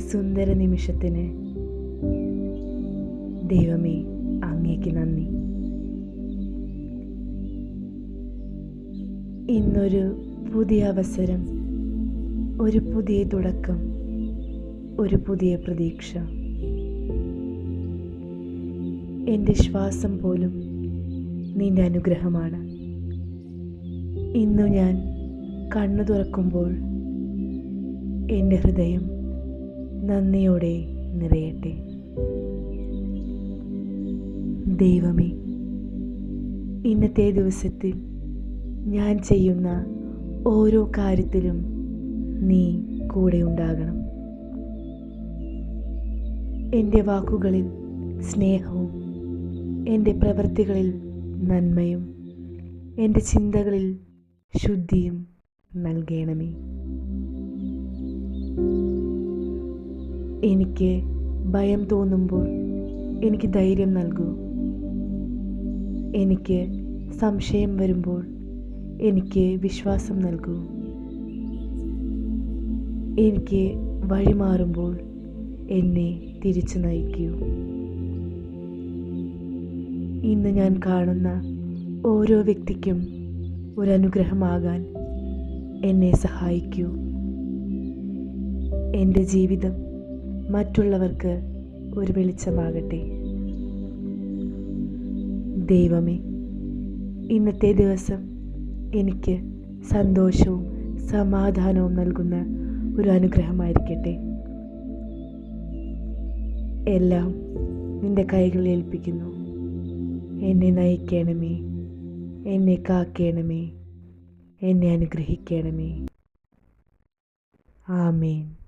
സുന്ദര നിമിഷത്തിന് ദൈവമേ അങ്ങേക്ക് നന്ദി. ഇന്നൊരു പുതിയ അവസരം, ഒരു പുതിയ തുടക്കം, ഒരു പുതിയ പ്രതീക്ഷ. എൻ്റെ ശ്വാസം പോലും നിന്റെ അനുഗ്രഹമാണ്. ഇന്നു ഞാൻ കണ്ണു തുറക്കുമ്പോൾ എൻ്റെ ഹൃദയം നന്ദിയോടെ നിറയട്ടെ. ദൈവമേ, ഇന്നത്തെ ദിവസത്തിൽ ഞാൻ ചെയ്യുന്ന ഓരോ കാര്യത്തിലും നീ കൂടെ ഉണ്ടാകണം. എൻ്റെ വാക്കുകളിൽ സ്നേഹവും, എൻ്റെ പ്രവൃത്തികളിൽ നന്മയും, എൻ്റെ ചിന്തകളിൽ ശുദ്ധിയും നൽകണമേ. എനിക്ക് ഭയം തോന്നുമ്പോൾ എനിക്ക് ധൈര്യം നൽകൂ. എനിക്ക് സംശയം വരുമ്പോൾ എനിക്ക് വിശ്വാസം നൽകൂ. എനിക്ക് വഴിമാറുമ്പോൾ എന്നെ തിരിച്ചു നയിക്കൂ. ഇന്ന് ഞാൻ കാണുന്ന ഓരോ വ്യക്തിക്കും ഒരു അനുഗ്രഹമാകാൻ എന്നെ സഹായിക്കൂ. എൻ്റെ ജീവിതം മറ്റുള്ളവർക്ക് ഒരു വെളിച്ചമാകട്ടെ. ദൈവമേ, ഇന്നത്തെ ദിവസം എനിക്ക് സന്തോഷവും സമാധാനവും നൽകുന്ന ഒരു അനുഗ്രഹമായിരിക്കട്ടെ. എല്ലാം നിന്റെ കൈകളിൽ ഏൽപ്പിക്കുന്നു. എന്നെ നയിക്കണമേ, എന്നെ കാക്കണമേ, എന്നെ അനുഗ്രഹിക്കണമേ. ആമേൻ.